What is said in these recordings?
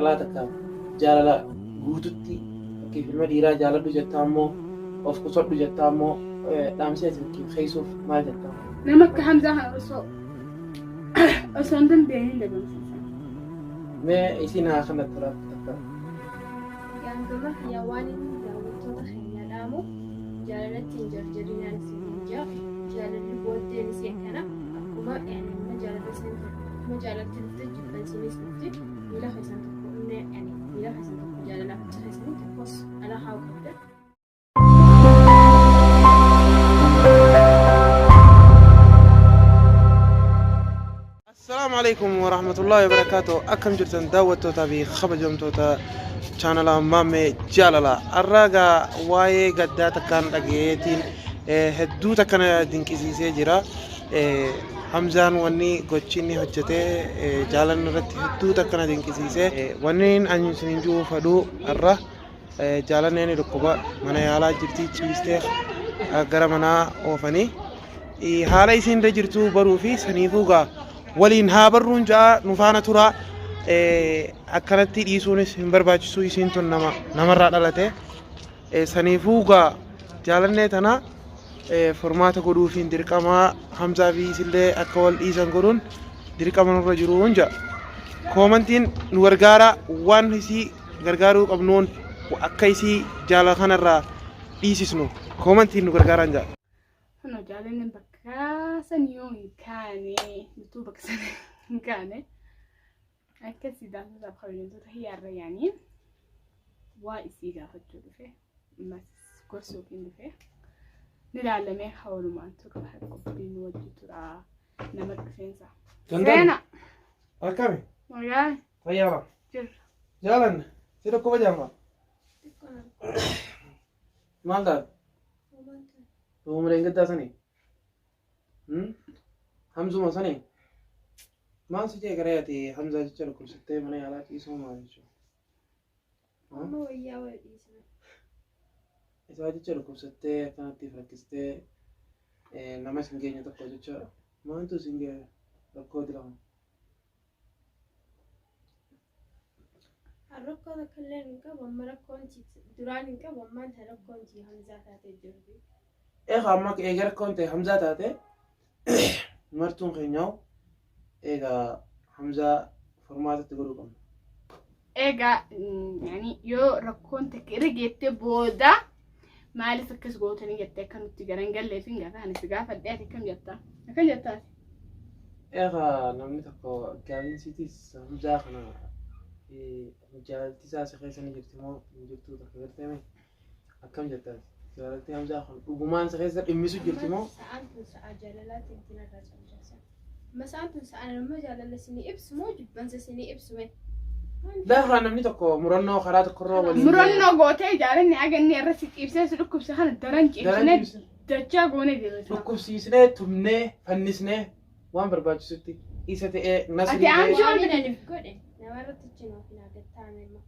دلاتك جاللا قوتتي كيف المديرة جالدو جتامو of kusoddu jettamo damseetin kif khaysof ma jettamo نمك حمزة أصلا بيني لبنان ما isina khana turat takka يعني كما حيوان داوتو تخيل دامو جالتي جرجرينا نسيجا جالت بودين سيكنا كما يعني ما جالت تلتج بنسيني سنتي ولا خسنت يعني ولا خسنت جالنا خسنت بس على حاول السلام عليكم ورحمة الله وبركاته أكم جرتن دعوتو تبي خبجمتو تا channel مامي جاللا الرجا واي قدات كان رجيتين هدو تكنا دينكيسي سجرا حمزان وني قتشيني هجته جالن رت هدو تكنا دينكيسي سه ونين أني سنجو فدو الرا جالن يعني ركوبا من يالا جرتي تشيستخ أجرا منا أوفني حالا يسين رجرتو بروفي سنيفوغا ولين هابرون جاء نفانا ترى أكلت يسونس برباج سوي سنتون نمر رالته سنيفوغا جالنة تنا فرمات كودو فين دركما حمزة في سلة أكول إيزان كورون دركما نرجعون جا كومنتين نورجارا وان هسي غرغارو قبنون وأكيسي جالا خنا را إيسيسنو كومنتين نورجارا جا هنا جالين بكاسن يوم كاني يوتيوب بكاسن كاني أكيد ده نزاب خلينا نقول هي يعني وايسيجا فتشوف فيه ما كورسو كين فيه نلعلمه حاول ما تروح قبلين وجه ترى نمر فينسا فينا أكمل وياي طيارة جر جالن سيرو كوبا جامع مالدار هو مرينج داسني حمزة ما سني ما سجى كرياتي حمزة جل كل ستة من يلا كيسو ما نشوف ما ويا ولدي إذا جل كل ستة كانت تفرقستة لما سنجي نتقول جل ما أنتو سنجي ركود لهم الركض كلنا وما ركونتي دراني وما أنت ركونتي حمزة تجربي خامك إيجار كنت حمزة تاته مرتون خيناو إيجا حمزة فرمات تقولكم إيجا يعني يو ركون تكرجت بودا ما لي فكس قوتني جت كانوا تجارن قال لي فين جاتا هنسجع فديت كم جتا كم جتا إيجا نمني تكو كابين سيتيس حمزة خنا جال تساس خيسني جبتمو جبتو تكبرتمي أكم جتا جالتي حمزة خنا وجمان سخيسر إميسو جبتمو ساعة جلالات انتنا راسم جالسة مساعة ساعة لما جلالة سني إبس موجود بنسى سني إبس وين لا خنا نمني تكو مرنو خرات كرو ولي مرنو قوتي جالني أجني الرسك إبساس لكم سخان الدرنج إبسنا دجاج قوني دي لكم سيسنة تمنة فنسنة وان برباج ستي إيسة نسري أتي عم شو وانا نفكره نورت تجينا فينا قتامي ما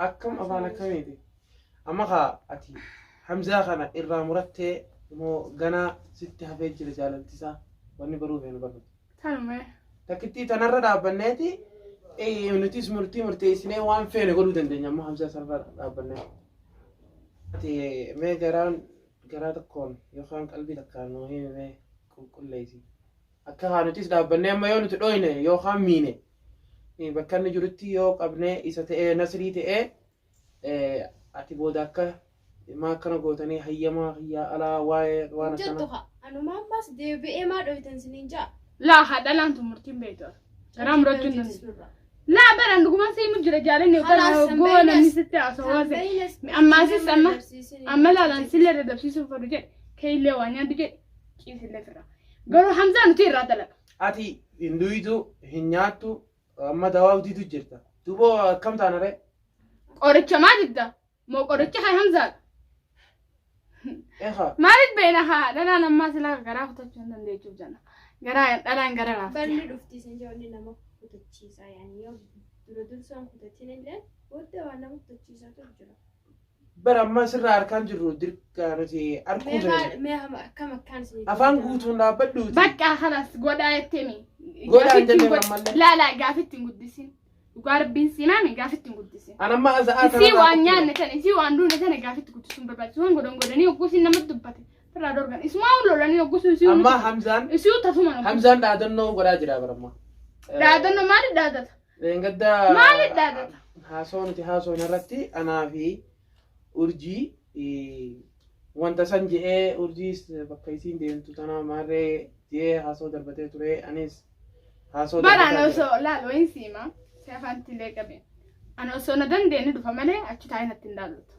أكم أبانا كميدي أما خا أتي حمزة خنا إرّا مرتة مو جنا ست هفيج رجال تسا واني بروه هنا برضه تمام تكتي تنرد أبنتي إيه نتيس مرتي سنة وان فين يقولوا دندن مو حمزة سرفر أبنتي أتي ما جران تكون يخان قلبي تكانو هي ما كل ليسي أكها نتيس أبنتي ما يوم تدوينه يخان مينه إيه بكرني جرتي يوك أبنتي إسته نسري تأ أتي بوداكا ما كانوا قوتني هيا ما هيا على وانا كنا جدها أنا ما بس دي بإيه ما دوي تنسنين جا لا هذا لا أنتم مرتين بيتر رام رجل لا بل عندكم ما سي مجرى جالني وكان قوة من ستة أسواسي أما سيس أما لا نسيل الردب سيسو فرجع كي اللي وانيا دجى كيف اللي فرا قالوا حمزة نطير راتلا أتي إندويدو هنياتو أما دواو دي تجرتا تبو كم تانا رأي قريتش ما جدا مو قريتش هاي حمزة إيه خا ما رد بينها لا أنا ما سلا قراه تجندن دي شوف جنا قراه قراه بلني رفتي سنجوني نما كتشيسا يعني يوم دردل سون كتشين اللي وده وانا كتشيسا تجرا برا ما سر أركان جرو درك كانتي أركون ما كم كان سنين أفان قوتون لا بدو بقى خلاص قودا يتمي قودا عندنا رمال لا قافتي قدسين Garbin sinami gafetti guddisi. Ana ma azaa Si wanya neten isi wandu neten gafetti guddisun barbaachisu wan godoni ogusi nama dubbate. Tara dorgan isma lolani ogusu isi. Amma Hamzan isi tafuma. Hamzan dadanno goda jira barama. Dadanno mali dadata. Engadda mali dadata. Haasonti haasoon irratti anaa fi urjii wanta san je'ee urjii bakka isiin deemtu tana maarree je'ee haasoo darbatee ture anis haasoo Bara no so la lo insima. Sefanti legabe. Ana so na dandeeni dhufa malee achi taa'inatti hin daallutu.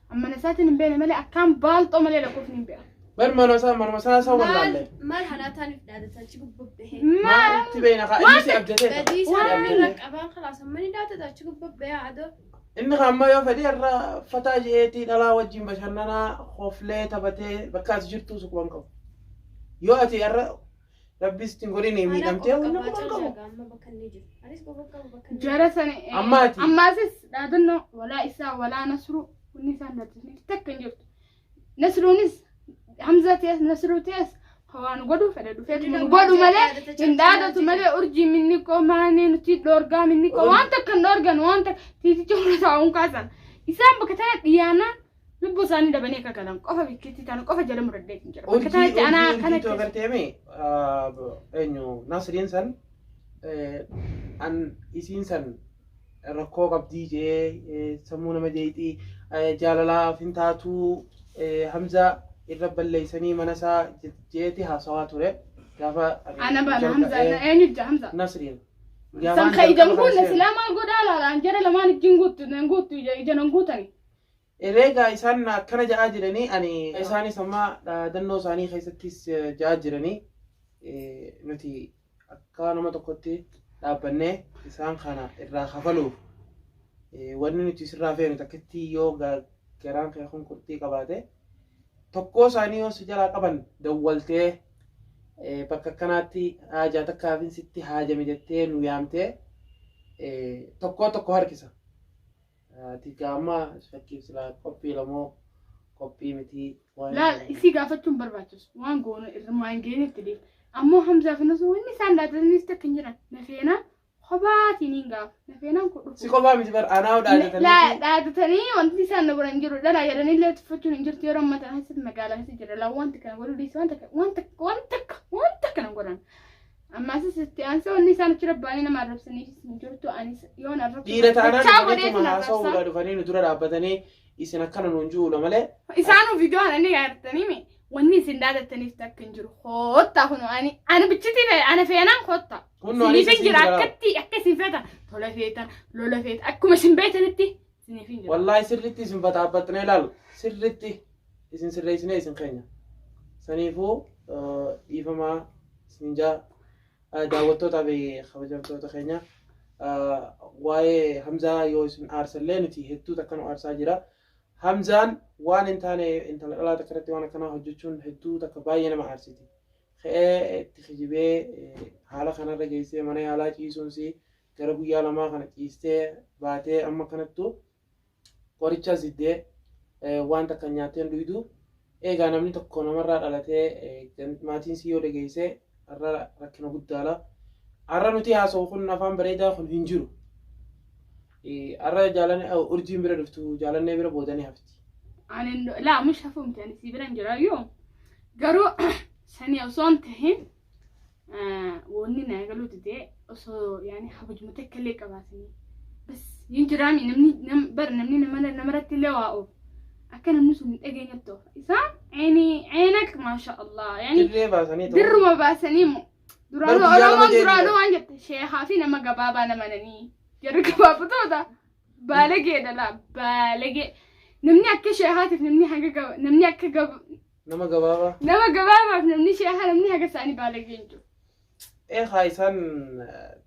Amma nasaatiin hin beene malee akkaan baalxoo malee lakkoofni hin beeku. Bar manuma saa wallaale. Maal halataan daadatan chi gubbabbe. Maal itti beena ka inni si abdatee. Badii sana qabaan khalaas ammani daadatan chi gubbabbe ado. Inni kamma yoo fedhi irra fataa jeetii dhalaa wajjin bashannanaa hoflee taphatee bakka as jirtu suquban qabu. Yoo ati irra Rabbis tingolini miidhamtee waan qabu. Jara sani ammasis daadannoo walaa isaa walaa nasru kunni isaan dadisne takka hin jirtu. Nasruunis Hamza tees nasru tees hawaan godhu fedha dhufeetu mun godhu malee hin daadatu malee urjii minni koo maanii nuti dhoorgaa minni koo waan takka hin dhoorgan waan takka tiitichi humna taa'uun kaasan. Isaan bakka tana dhiyaanaan lubbu isaanii dabanii akka galan qofa bikkiitti taana qofa jala muraddeet hin jira. Bakka tanatti anaa kana urjii agarteemi eenyu Nasriin san an isiin san rakkoo qabdii jee sammuu nama jeetii jaalalaa fintaatuu Hamza irra balleeysanii mana isaa jeeti haasawaa ture gaafa ana bana Hamza eenyu jaa Hamza Nasriin san khaydan kun islaama godaa laalaan jara lamaan ijin guutu ijanan guutani Erega isaan akkana ja'aa jiranii ani isaanis amma dannoo isaanii keessattis ja'aa jiranii nuti akka nama tokkotti dhaabbannee isaan kana irraa kafaluuf wanni nuti sirraa feenu takkitti yoo garaan kee kun qurxii qabaate tokko isaanii yoo si jalaa qaban dawwaltee bakka akkanaatti haajaa takkaafin sitti haajame jettee nu yaamtee tokko harkisa. Tigama fakkiif sila qophii lamoo qophii miti la isi gaafachuun barbaachisu waan goonu irmaan geenitti deef ammoo Hamza fi Nasru wanni isaan daadatanis takka hin jiran nafeena kophatiin hin gaaf nafeenaan kun dhufu si kophaa miti bar anaa dhaadatanii wanti isaan na biran jiru dhalaa jedhanii illee tuffachuun hin jirtu yeroo ammataa keessatti magaalaa keessa jira laa wanti kana godhuu dhiisi waan takka nan godhan ammas sitti ansa wanni isaan achi rabbaanii nama arrabsanii hin jirtu anis yoon arrabsu dhiira taanaan haasoo ulaa dhufanii nu dura dhaabbatanii isin akkana nuun ji'uudha malee isaanuu viidiyoo ananii gaartanii wanni isin daadattaniif takka hin jiru hoottaa kunu ani bichitii ta'e ana feenaan hoottaa siniifin jira akkatti akka isin feetan tola feetan lola feetan akkuma isin beetanitti siniifin jira wallaahi sirritti isin bataabbatnee ilaalu sirritti isin sirreessinee isin keenya saniifuu dhiifamaa isin jaa daawwattoota fi kabajamtoota keenya waa'ee Hamzaa yoo isin aarsallee nuti hedduu takka nu aarsaa jira. Hamzaan waan hin taane intala dhalaa takka irratti waan akkanaa hojjechuun hedduu takka baay'ee nama aarsiti. Ka'ee itti kijibee haala kanarra geessee mana yaalaa ciisuunsi gara guyyaa lamaa kana ciistee baatee amma kanattu qoricha ziddee waan takka nyaateen dhuydu eegaa namni tokko namarraa dhalatee maatiin si yoo dhageessee arra rakkina guddaadha. Arra nuti haasa'u kun afaan bareedaa kun hin jiru. Arra jaalanne urjiin bira dhuftu jaalannee bira boodanii hafti. Ani laa mush hafumti ani si bira hin jira yoo garuu sani osoo hin tahin wanni na galuuti ta'e osoo yaani habajuma takka illee qabaatanii bas hin jiraami namni namarratti illee waa oofu. Akka namni sun dhageenyatti oofa. Isaan ceenak maasha Allah yaani dirruma baasanii moo duraanuu waan jette sheehaa fi nama gabaabaa namananii jarri gabaabatoota baalageedha laa baalagee namni akka sheehaatiif namni akka nama gabaabaaf namni sheehaa namni haga isaanii baalagee hin jiru. Eegaa isaan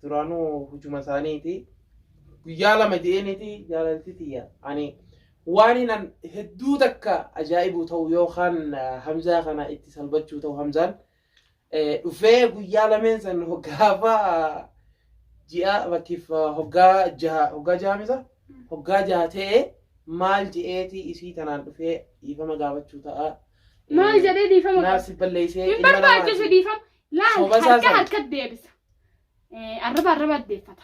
duraanuu hujuma isaaniiti guyyaa lama je'eniiti jaalaltitiyya ani waan inan hedduu takka ajaa'ibu ta'u yookaan Hamzaa kana itti salphachuu ta'u Hamzaan dhufee guyyaa lameen san hoggaafaa ji'a bakkiif hoggaa jaha misa hoggaa jaha ta'e maal je'eeti isii tanaan dhufee dhiifama gaafachuu ta'a. Maal jedhee dhiifama naaf balleessee hin barbaachisu dhiifama laan harka deebisa arraba addeeffata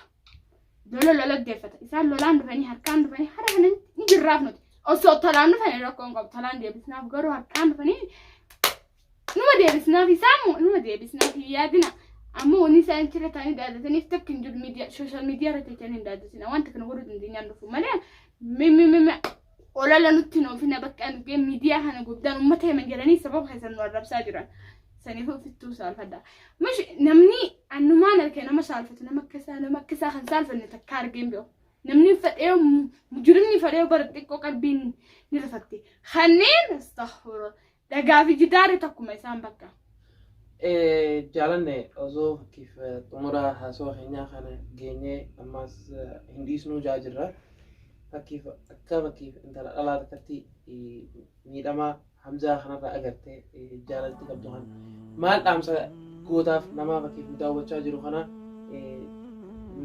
lola deeffata isaan lolaan dhufanii harkaan dhufanii hara kanan hin jirraaf nuti osoo tolaan dhufanii rakkoon qabu tolaan deebisnaaf garuu harkaan dhufanii numa deebisnaaf isaan numa deebisnaaf yaadina ammoo wanni isaan chira ta'anii daadataniif takka hin jiru miidiyaa sooshaal miidiyaa irratti ta'anii hin daadatina wanta kana godhuu dandeenyaan dhufu malee mimmi olala nutti noofina bakka nuti miidiyaa kana guddaan uummata himan jedhanii sababa keessan nu arrabsaa jiran saniifuu fittuu saalfadha mush namni annumaan argee nama saalfatu nama akkasaa kan saalfanne takka argeen beeku namni fadhee mujrimni fadhee bara xiqqoo qalbiin ni rafatti kanneen astaghfirullah dhagaa fi jidaare takkuma isaan bakka jaalanne osoo fakkiif xumura haasoo keenyaa kana geenyee ammas hin dhiisnuu jirra fakkiif akka fakkiif intala dhalaa takkatti miidhamaa Hamzaa kanarraa agartee jaalalti qabdu kana maal dhaamsa gootaaf nama fakkiif daawwachaa jiru kana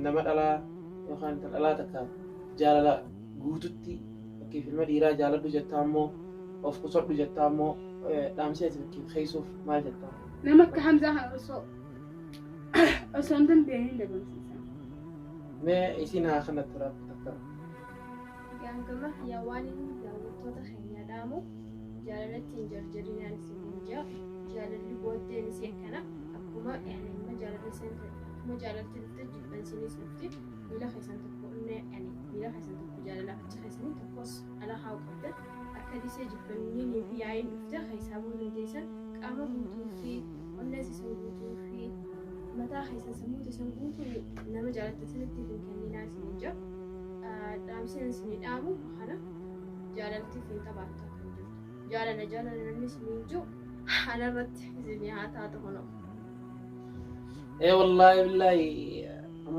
nama dhalaa yookaan intala dhalaa takka jaalala guututti fakkiif ilma dhiiraa jaaladhu jettaa immoo of qusodhu jettaa immoo dhaamseeti fakkiif keeysuuf maal jettaa nama akka Hamzaa kana osoo hin dandeenye dabalsiisa mee isin haa kanatti takka gangama waan daawwattoota keenya dhaamu jaalalatti hin jarjarinaan isin jaa jaalalli booddeen isii akkana akkuma nama jaalalatti dhufte jibbansinis dhufte miila keessan tokko miila keessan tokko jaalalaaf achi keessanii tokkos ala haa qabdan akka disee jibbannii fi yaa'iin dhufte keessaa boo dandeessan qaama guutuu fi onnees isan guutuu fi mataa keessan sammuu isan guutuu nama jaalatte sanitti hin kenninaan isin jaa dhaamseen isin dhaamu kana jaalalatti hin qabaattu jaalala namni isin jiru anarratti isin haa taatu hono wallahi billahi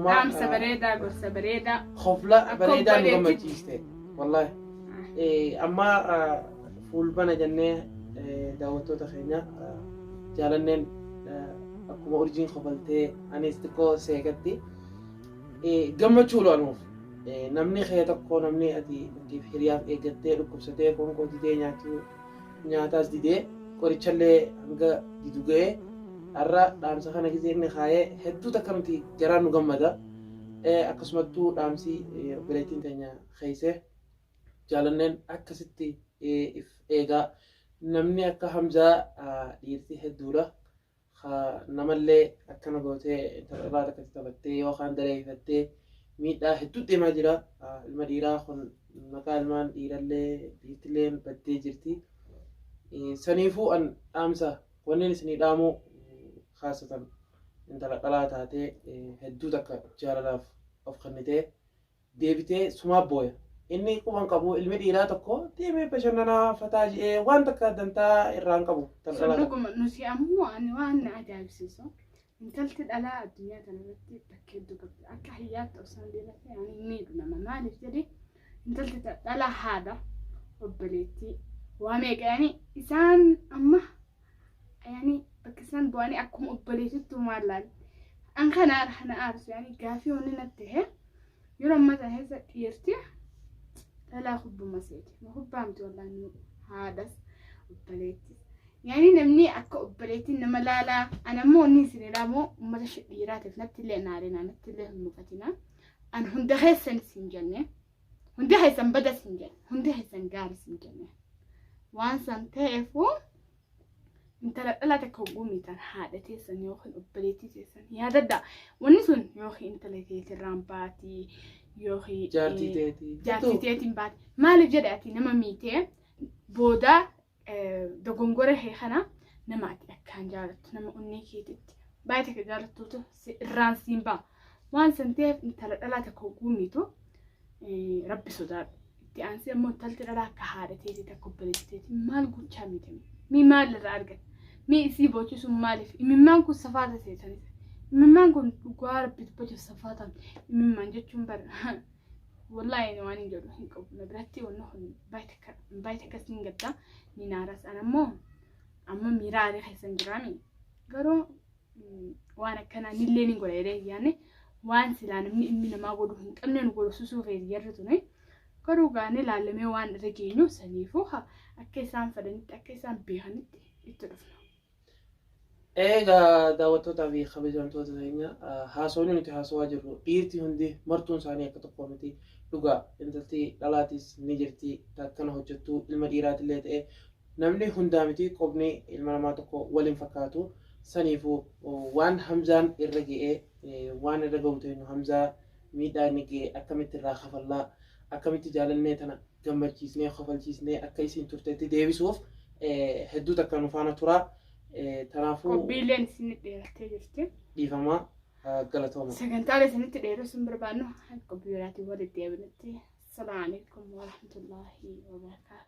dhaamsa bareedaa gorsa bareedaa khofla bareedaa nu gammachiiste wallahi amma fuulbana jennee daawwattoota keenya jaalanneen akkuma urjiin khofaltee anis xiqqoo seeqatti gammachuu lo'anuuf namni kee tokko namni ati fakkiif hiriyaaf eeggattee dhukkubsatee qoonqoo didee nyaataas didee qorichallee hanga didu ga'ee har'a dhaamsa kana gisee inni kaayee hedduu takka nuti garaan nu gammada akkasumattuu dhaamsi obboleettiin teenya keeysee jaalanneen akkasitti eegaa namni akka Hamzaa dhiirti hedduudha namallee akkana gootee intala akkatti taphattee yookaan dareeffattee miidhaa hedduu deemaa jira ilma dhiiraa kun maqaa ilmaan dhiirallee dhiirtillee baddee jirti saniifuu an dhaamsa wanneen isinii dhaamuu khaasatan intala dhalaa taatee hedduu takka jaalalaaf of kennitee deebitee sumaa booya inni quban qabu ilmi dhiiraa tokko deemee bashannanaa fataa ji'ee waan takka dantaa irraan qabu dhuguma nuti ammoo ani waan na ajaa'ibsiisu intalti dhalaa addunyaa kanarratti bakka hedduu qabdi akka hiyyaatti osoo deemate ani miidhu nama maaliif jedhe intalti dhalaa haadha obboleettii waa meeqaani isaan amma yani bakka isaan bu'anii akkuma obboleettitti maallaan an kana aarsu yani gaafii wanni natti ta'e yeroo amma ta'e dhiirti dhalaa hubbuma seeti ma hubbaamti wallaan haadhas obboleettis yani namni akka obboleettiin nama laalaa anammoo inni isinidhaamoo ummata dhiiraatiif nattillee naarina nattillee hin mufatina an hunda keessan isin jenne hundi keessan bada isin jenne hundi keessan gaari isin jenne waan san ta'eefuu intala dhalaa takka gumitan haadha teessan yookiin obboleettii teessan yaadadda wanni sun yookiin intala teetirraan baatii yookiin jaartii teetiin baatii maaliif jedhe ati nama miitee booda dogongora kana nama ati akkaan jaalattu nama onnee keetitti baay'ee takka jaalattuutu irraan siin ba'a waan san ta'eef intala dhalaa takka gumitu rabbi sodaadhu itti aansee ammoo intalti dhalaa akka haadha teetii takka obboleettii teetii maal gochaa miidhame mi maal irraa argate mi isii bochisuun maaliif imimmaan kun safaata teessanis imimmaan kun dhugaa rabbi dubbachuuf safaata imimmaan jechuun bara wallahi waan hin jedhu hin qabu na biratti wanna kun baay'ee akkasiin gaddaa ni naaras anammoo amma miiraaree keessan jiraami garuu waan akkanaa nillee ni godha jedhee yaanne waan silaa namni ilmi namaa godhu hin qabne nu godhu susuuf yarri tune garuu gaane laalamee waan irra geenyu saniifuu akka isaan fedhanitti akka isaan beekanitti itti dhufna. Egaa daawwattoota fi kabajamtoota keenya haasawni nuti haasawaa jirru dhiirti hundi martuun isaanii akka tokko miti dhugaa intalti dhalaatis ni jirti akkana hojjettu ilma dhiiraatillee ta'e namni hundaa miti qobni ilma namaa tokko waliin fakkaatu saniifuu waan Hamzaan irra ga'ee waan irra ga'u ta'e Hamzaa miidhaa inni ga'e akkamitti irraa kafallaa akkamitti jaalannee tana gammachiisnee kafalchiisnee akka isiin turteetti deebisuuf hedduu takka nu faana turaa. Tanaafu qophiileen isinitti dheerattee jirti. Dhiifamaa galatooma. Sagantaalee isinitti dheeressuun barbaannu qophii biraatiin walitti deebinutti. Salaamu alaikum warahmatullaahi wabarakaatuh.